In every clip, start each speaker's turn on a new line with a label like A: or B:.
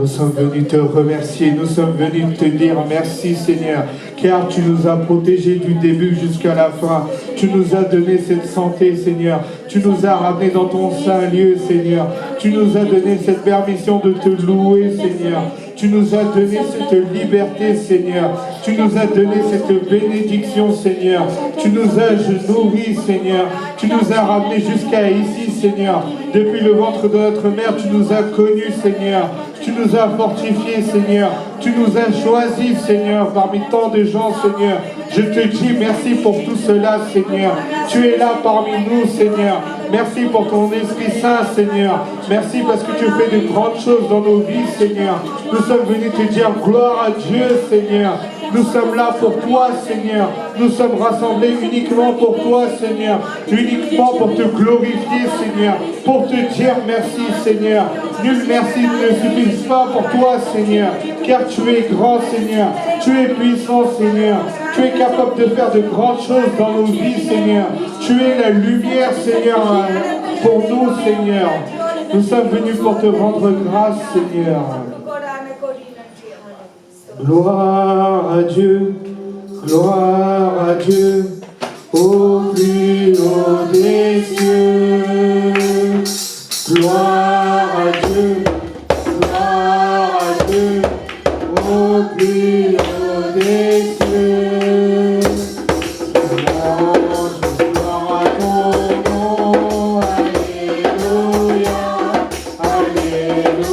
A: Nous sommes venus te remercier, nous sommes venus te dire merci Seigneur, car tu nous as protégés du début jusqu'à la fin. Tu nous as donné cette santé Seigneur, tu nous as ramenés dans ton saint lieu Seigneur, tu nous as donné cette permission de te louer Seigneur. Tu nous as donné cette liberté, Seigneur. Tu nous as donné cette bénédiction, Seigneur. Tu nous as nourris, Seigneur. Tu nous as ramenés jusqu'à ici, Seigneur. Depuis le ventre de notre mère, tu nous as connus, Seigneur. Tu nous as fortifiés, Seigneur. Tu nous as choisis, Seigneur, parmi tant de gens, Seigneur. Je te dis merci pour tout cela, Seigneur. Tu es là parmi nous, Seigneur. Merci pour ton Esprit Saint, Seigneur. Merci parce que tu fais de grandes choses dans nos vies, Seigneur. Nous sommes venus te dire gloire à Dieu, Seigneur. Nous sommes là pour toi, Seigneur. Nous sommes rassemblés uniquement pour toi, Seigneur. Uniquement pour te glorifier, Seigneur. Pour te dire merci, Seigneur. Nul merci ne suffit pas pour toi, Seigneur. Car tu es grand, Seigneur. Tu es puissant, Seigneur. Tu es capable de faire de grandes choses dans nos vies, Seigneur. Tu es la lumière, Seigneur, pour nous, Seigneur. Nous sommes venus pour te rendre grâce, Seigneur. Gloire à Dieu, gloire à Dieu, au plus haut des cieux. Gloire à Dieu, gloire à Dieu, au plus haut des cieux. Gloire à ton nom, alléluia, alléluia.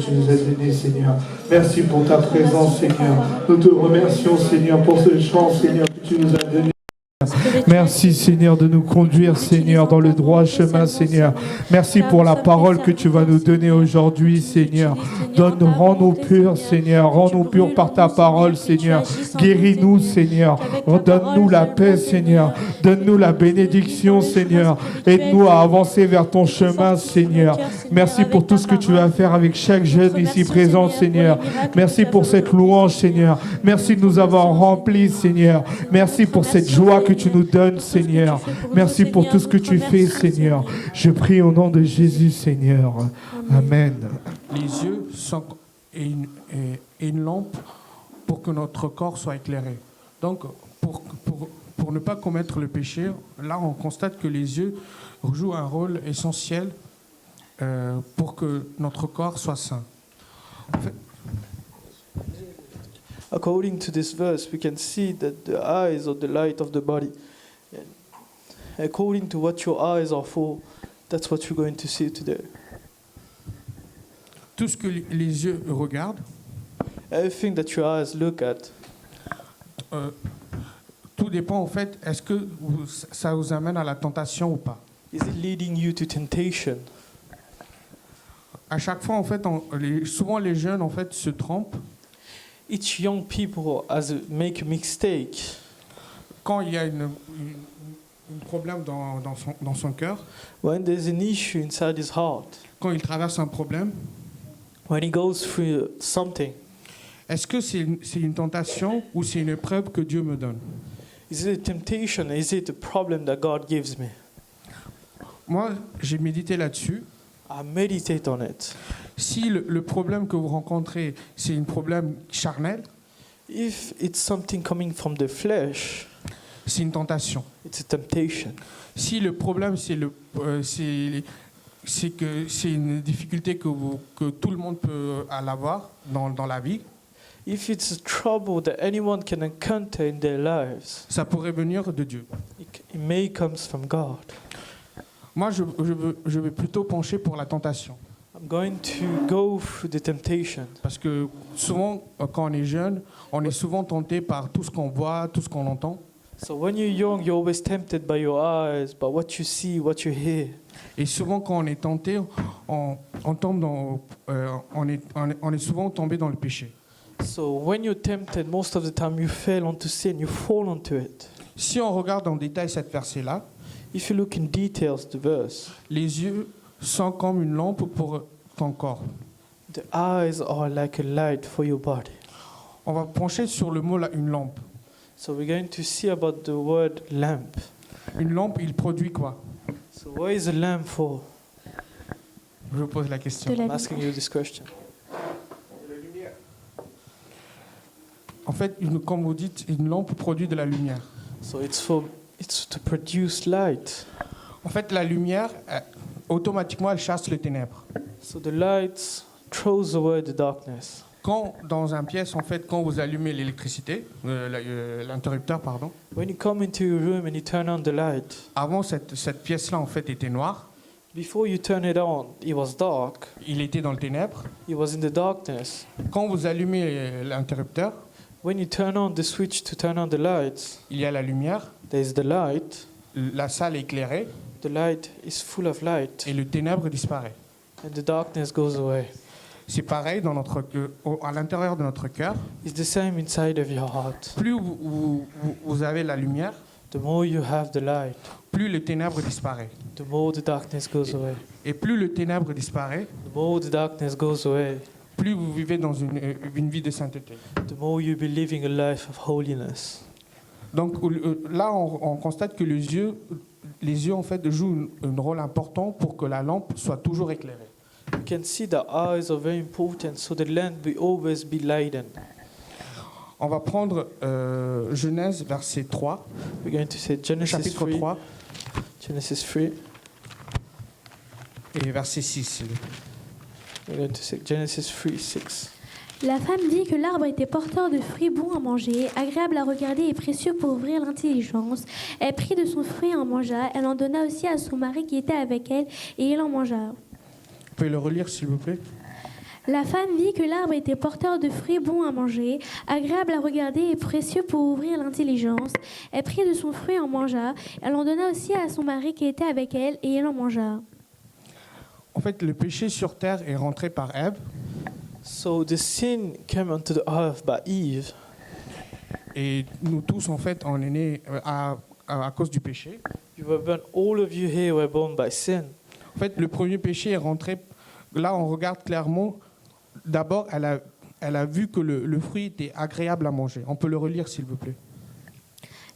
A: tu nous as donné, Seigneur. Merci pour ta présence, Seigneur. Nous te remercions, Seigneur, pour ce chant, Seigneur, que tu nous as donné. Merci Seigneur de nous conduire Seigneur dans le droit chemin Seigneur. Merci pour la parole que tu vas nous donner aujourd'hui Seigneur. Rends-nous purs Seigneur. Rends-nous purs par ta parole Seigneur. Guéris-nous Seigneur. Donne-nous la paix Seigneur. Donne-nous la bénédiction Seigneur. Aide-nous à avancer vers ton chemin Seigneur. Merci pour tout ce que tu vas faire avec chaque jeune ici présent Seigneur. Merci pour cette louange Seigneur. Merci de nous avoir remplis Seigneur. Merci pour cette joie que tu nous donnes, Seigneur. Merci pour tout ce que tu fais, Seigneur. Je prie au nom de Jésus, Seigneur. Amen.
B: Les yeux sont une lampe pour que notre corps soit éclairé. Donc, pour ne pas commettre le péché, là, on constate que les yeux jouent un rôle essentiel pour que notre corps soit saint. En fait,
C: according to this verse, we can see that the eyes are the light of the body. And according to what your eyes are for, that's what you're going to see today.
B: Tout ce que les yeux regardent,
C: Everything that your eyes look at,
B: tout dépend en fait, est-ce que ça vous amène à la tentation ou pas?
C: is it leading you to temptation?
B: À chaque fois, en fait, souvent les jeunes en fait se trompent.
C: Each young people make a mistake.
B: Quand il y a un problème dans son cœur,
C: When there's an issue inside his heart,
B: quand il traverse un problème,
C: when he goes through something,
B: est-ce que c'est une tentation ou c'est une épreuve que Dieu me donne?
C: is it a temptation? Is it a problem that God gives me?
B: Moi, j'ai médité là-dessus.
C: I meditate on it.
B: Si le problème que vous rencontrez, c'est un problème charnel,
C: If it's something coming from the flesh,
B: c'est une tentation.
C: it's a temptation.
B: Si le problème, c'est que c'est une difficulté que tout le monde peut avoir dans la vie,
C: If it's a trouble that anyone can encounter in their lives,
B: ça pourrait venir de Dieu.
C: it may come from God.
B: Moi, je vais plutôt pencher pour la tentation.
C: I'm going to go through the temptation.
B: Parce que souvent, quand on est jeune, on est souvent tenté par tout ce qu'on voit, tout ce qu'on entend.
C: So when you're young, you're always tempted by your eyes, by what you see, what you hear.
B: Et souvent, quand on est tenté, on est souvent tombé dans le péché.
C: So when you're tempted, most of the time you fell onto sin, you fall onto it.
B: Si on regarde en détail cette verset-là,
C: If you look in details, the verse,
B: les yeux sont comme une lampe pour ton corps.
C: the eyes are like a light for your body.
B: On va pencher sur le mot là, une lampe.
C: So we're going to see about the word lamp.
B: Une lampe, il produit quoi?
C: So what is a lamp for?
B: Je vous pose la question.
D: De la
C: I'm asking you this question.
B: En fait, comme vous dites, une lampe produit de la lumière.
C: So it's to produce light.
B: En fait, la lumière, automatiquement, elle chasse les ténèbres.
C: So the light throws away the darkness.
B: Quand, dans une pièce, en fait, quand vous allumez l'électricité, l'interrupteur, pardon,
C: When you come into your room and you turn on the light,
B: avant, cette pièce-là, en fait, était noire.
C: before you turn it on, it was dark.
B: Il était dans le ténèbre.
C: It was in the darkness.
B: Quand vous allumez l'interrupteur,
C: When you turn on the switch to turn on the lights,
B: il y a la lumière,
C: there's the light.
B: la salle est éclairée
C: The light is full of light,
B: et le ténèbre disparaît.
C: and the darkness goes away.
B: C'est pareil à l'intérieur de notre cœur.
C: It's the same inside of your heart.
B: Plus vous avez la lumière,
C: The more you have the light,
B: plus le ténèbre disparaît.
C: the more the darkness goes away.
B: Et plus le ténèbre disparaît,
C: The more the darkness goes away,
B: plus vous vivez dans une vie de sainteté.
C: the more you'll be living a life of holiness.
B: Donc là, on constate que les yeux en fait jouent un rôle important pour que la lampe soit toujours éclairée.
C: You can see the eyes are very important, so the lamp will always be lightened.
B: On va prendre Genèse verset 3,
C: We're going to say Genesis
B: chapitre
C: 3,
B: 3
C: Genesis 3.
B: et verset 6.
C: We're going to say Genesis 3, 6.
D: La femme dit que l'arbre était porteur de fruits bons à manger, agréable à regarder et précieux pour ouvrir l'intelligence. Elle prit de son fruit et en mangea. Elle en donna aussi à son mari qui était avec elle, et il en mangea.
B: Vous pouvez le relire, s'il vous plaît?
D: La femme vit que l'arbre était porteur de fruits bons à manger, agréable à regarder et précieux pour ouvrir l'intelligence. Elle prit de son fruit et en mangea. Elle en donna aussi à son mari qui était avec elle, et il en mangea.
B: En fait, le péché sur terre est rentré par Ève,
C: So the sin came onto the earth by Eve,
B: et nous tous, en fait, on est nés à cause du péché.
C: you were born, all of you here were born by sin.
B: En fait, le premier péché est rentré. Là, on regarde clairement. D'abord, elle a vu que le fruit était agréable à manger. On peut le relire, s'il vous plaît.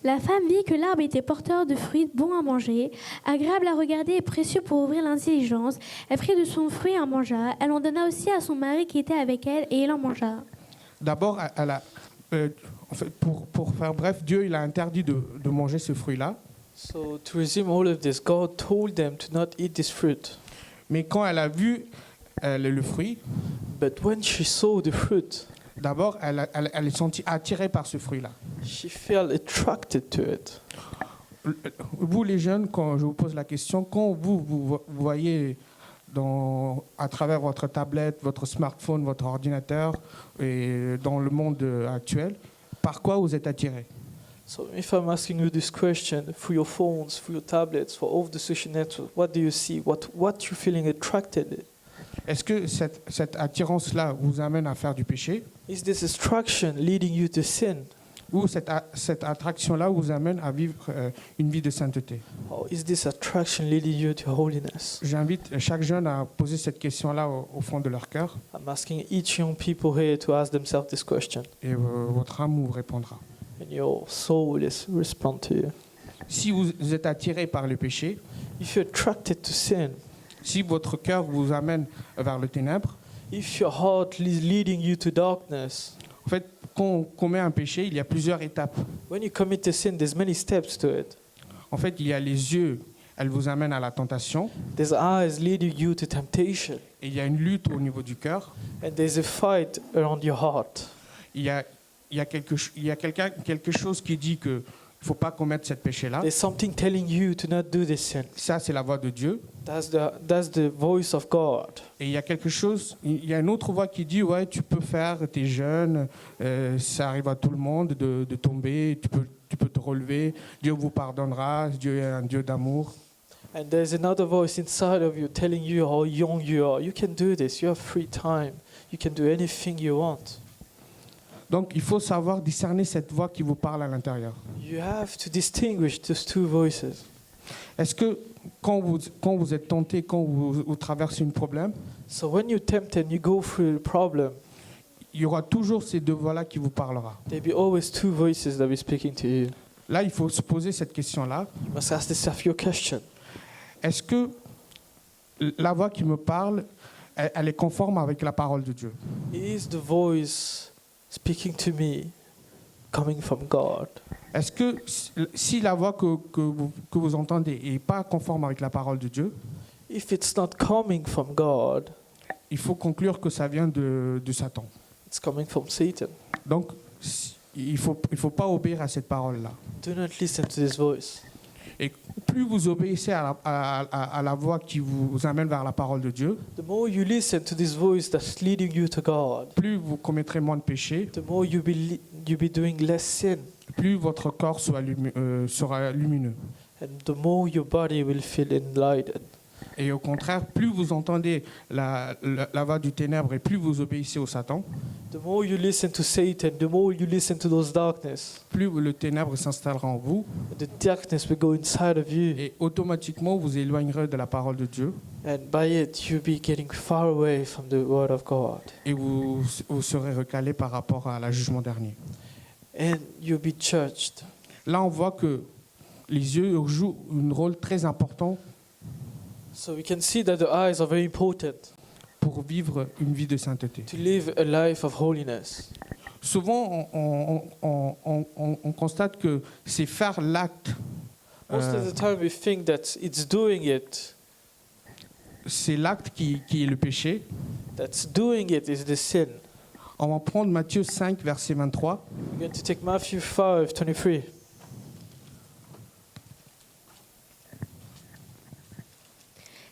D: La femme vit que l'arbre était porteur de fruits bons à manger, agréable à regarder et précieux pour ouvrir l'intelligence. Elle prit de son fruit et en mangea. Elle en donna aussi à son mari qui était avec elle, et il en mangea.
B: D'abord, en fait, pour faire bref, Dieu il a interdit de manger ce fruit-là.
C: So to resume all of this, God told them to not eat this fruit.
B: Mais quand elle a vu le fruit,
C: But when she saw the fruit,
B: d'abord, elle est sentie attirée par ce fruit-là.
C: she felt attracted to it.
B: Vous, les jeunes, quand je vous pose la question, quand vous voyez à travers votre tablette, votre smartphone, votre ordinateur, et dans le monde actuel, par quoi vous êtes attirés?
C: So if I'm asking you this question, through your phones, through your tablets, for all of the social networks, what do you see? What you're feeling attracted?
B: Est-ce que cette attirance-là vous amène à faire du péché,
C: Is this attraction leading you to sin?
B: ou cette attraction-là vous amène à vivre une vie de sainteté?
C: Or is this attraction leading you to holiness?
B: J'invite chaque jeune à poser cette question-là au fond de leur cœur,
C: I'm asking each young people here to ask themselves this question,
B: et votre âme vous répondra.
C: and your soul is respond to you.
B: Si vous êtes attiré par le péché,
C: If you're attracted to sin,
B: si votre cœur vous amène vers le ténèbre,
C: if your heart is leading you to darkness,
B: en fait, quand on commet un péché, il y a plusieurs étapes.
C: when you commit a sin, there's many steps to it.
B: En fait, il y a les yeux, elles vous amènent à la tentation,
C: There's eyes leading you to temptation,
B: et il y a une lutte au niveau du cœur.
C: and there's a fight around your heart.
B: Il y a quelque chose qui dit que il faut pas commettre ce péché-là.
C: There's something telling you to not do this sin.
B: Ça, c'est la voix de Dieu.
C: That's the voice of God.
B: Et il y a une autre voix qui dit, ouais, tu peux faire, t'es jeune, ça arrive à tout le monde de tomber, tu peux te relever, Dieu vous pardonnera, Dieu est un Dieu d'amour.
C: And there's another voice inside of you telling you how young you are. You can do this. You have free time. You can do anything you want.
B: Donc, il faut savoir discerner cette voix qui vous parle à l'intérieur.
C: You have to distinguish those two voices.
B: Est-ce que quand vous êtes tenté, quand vous traversez un problème,
C: So when you're tempted and you go through the problem,
B: il y aura toujours ces deux voix-là qui vous parlera.
C: there'll be always two voices that will be speaking to you.
B: Là, il faut se poser cette question-là.
C: You must ask yourself your question.
B: Est-ce que la voix qui me parle, elle est conforme avec la parole de Dieu?
C: Is the voice speaking to me coming from God?
B: Est-ce que si la voix que vous entendez n'est pas conforme avec la parole de Dieu,
C: If it's not coming from God,
B: il faut conclure que ça vient de Satan.
C: it's coming from Satan.
B: Donc, il faut pas obéir à cette parole-là.
C: Do not listen to this voice.
B: Et plus vous obéissez à la voix qui vous amène vers la parole de Dieu,
C: The more you listen to this voice that's leading you to God,
B: plus vous commettrez moins de péchés,
C: the more you'll be doing less sin,
B: plus votre corps sera lumineux.
C: and the more your body will feel enlightened.
B: Et au contraire, plus vous entendez la voix du ténèbre et plus vous obéissez au Satan,
C: The more you listen to Satan, the more you listen to those darkness,
B: plus le ténèbre s'installera en vous
C: the darkness will go inside of you,
B: et automatiquement vous éloignerez de la parole de Dieu
C: and by it you'll be getting far away from the word of God,
B: et vous serez recalé par rapport à la jugement dernier.
C: and you'll be judged.
B: Là, on voit que les yeux jouent un rôle très important
C: So we can see that the eyes are very important
B: pour vivre une vie de sainteté.
C: to live a life of holiness.
B: Souvent, on constate que c'est faire l'acte,
C: Most of the time we think that it's doing it,
B: c'est l'acte qui est le péché.
C: that's doing it is the sin.
B: On va prendre Matthieu 5, verset 23.
C: We're going to take Matthew 5:23.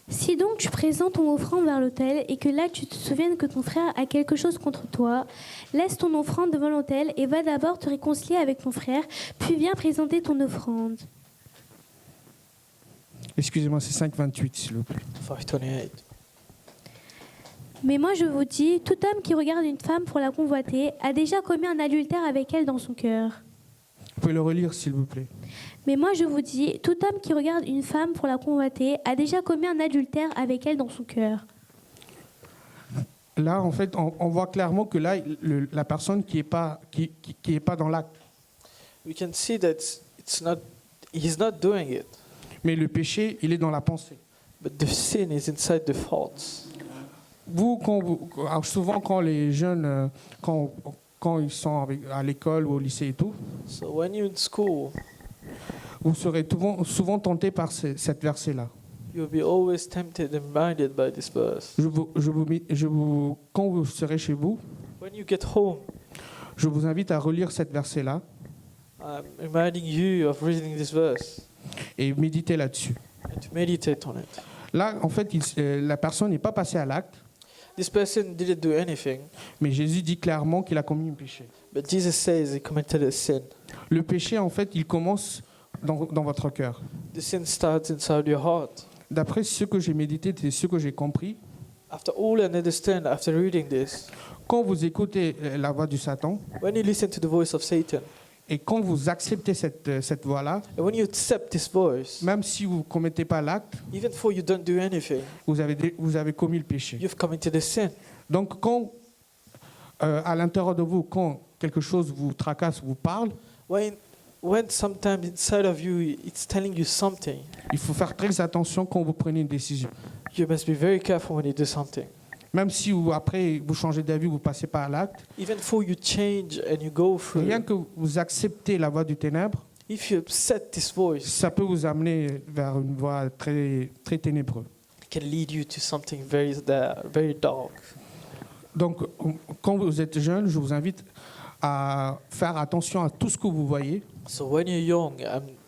D: Si donc tu présentes ton offrande vers l'autel et que là tu te souviennes que ton frère a quelque chose contre toi, laisse ton offrande devant l'autel et va d'abord te réconcilier avec ton frère, puis viens présenter ton offrande.
B: Excusez-moi, c'est 5,28 s'il vous plaît.
C: 5:28.
D: Mais moi je vous dis, tout homme qui regarde une femme pour la convoiter a déjà commis un adultère avec elle dans son cœur.
B: Vous pouvez le relire s'il vous plaît.
D: Mais moi je vous dis, tout homme qui regarde une femme pour la convoiter a déjà commis un adultère avec elle dans son cœur.
B: Là, en fait, on voit clairement que là, la personne qui est pas dans l'acte,
C: We can see that he's not doing it,
B: mais le péché, il est dans la pensée.
C: but the sin is inside the thoughts.
B: Alors, souvent, quand les jeunes, quand ils sont à l'école ou au lycée et tout,
C: So when you're in school,
B: vous serez souvent tenté par cette verset-là.
C: you'll be always tempted and blinded by this verse.
B: Quand vous serez chez vous,
C: When you get home,
B: je vous invite à relire cette verset-là
C: I'm reminding you of reading this verse
B: et méditer là-dessus.
C: and to meditate on it.
B: Là, en fait, la personne n'est pas passée à l'acte,
C: This person didn't do anything,
B: mais Jésus dit clairement qu'il a commis un péché.
C: but Jesus says he committed a sin.
B: Le péché, en fait, il commence dans votre cœur.
C: The sin starts inside your heart.
B: D'après ce que j'ai médité et ce que j'ai compris,
C: After all I understand, after reading this,
B: quand vous écoutez la voix du Satan
C: when you listen to the voice of Satan,
B: et quand vous acceptez cette voix-là,
C: and when you accept this voice,
B: même si vous ne commettez pas l'acte,
C: even though you don't do anything,
B: vous avez commis le péché.
C: you've committed a sin.
B: Donc, quand à l'intérieur de vous, quand quelque chose vous tracasse, vous parle,
C: When sometimes inside of you it's telling you something,
B: il faut faire très attention quand vous prenez une décision.
C: you must be very careful when you do something.
B: Même si après vous changez d'avis, vous ne passez pas à l'acte,
C: Even though you change and you go through,
B: rien que vous acceptez la voie du ténèbre,
C: if you accept this voice,
B: ça peut vous amener vers une voie très, très ténébreuse.
C: it can lead you to something very dark.
B: Donc, quand vous êtes jeune, je vous invite à faire attention à tout ce que vous voyez.
C: So when you're young,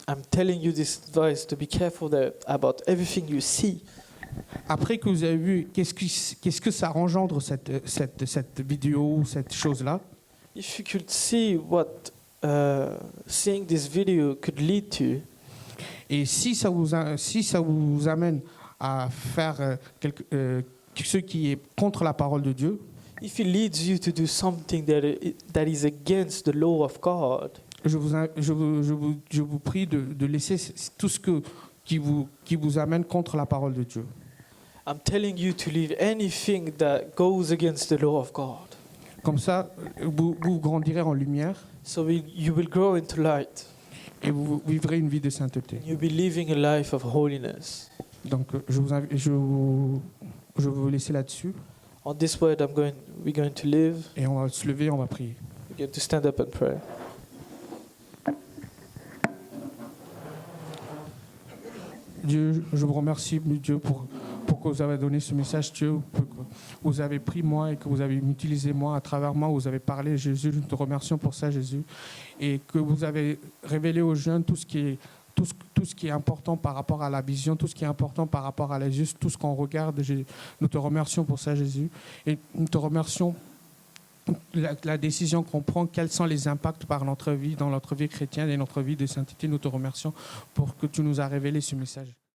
C: I'm telling you this advice to be careful about everything you see.
B: Après que vous avez vu, qu'est-ce que ça engendre cette vidéo, cette chose-là,
C: If you could see what seeing this video could lead to,
B: et si ça vous amène à faire ce qui est contre la parole de Dieu,
C: if it leads you to do something that is against the law of God,
B: je vous prie de laisser tout ce qui vous amène contre la parole de Dieu.
C: I'm telling you to leave anything that goes against the law of God.
B: Comme ça, vous grandirez en lumière
C: So you will grow into light.
B: et vous vivrez une vie de sainteté.
C: You'll be living a life of holiness.
B: Donc, je vais vous laisser là-dessus
C: On this word, we're going to live.
B: et on va se lever, on va prier.
C: We're going to stand up and pray.
B: Dieu, je vous remercie, Dieu, pour que vous avez donné ce message, Dieu, que vous avez pris moi et que vous avez utilisé moi, à travers moi, vous avez parlé, Jésus, nous te remercions pour ça, Jésus, et que vous avez révélé aux jeunes tout ce qui est important par rapport à la vision, tout ce qui est important par rapport à la juste, tout ce qu'on regarde. Nous te remercions pour ça, Jésus, et nous te remercions la décision qu'on prend, quels sont les impacts par notre vie, dans notre vie chrétienne et notre vie de sainteté. Nous te remercions pour que tu nous as révélé ce message.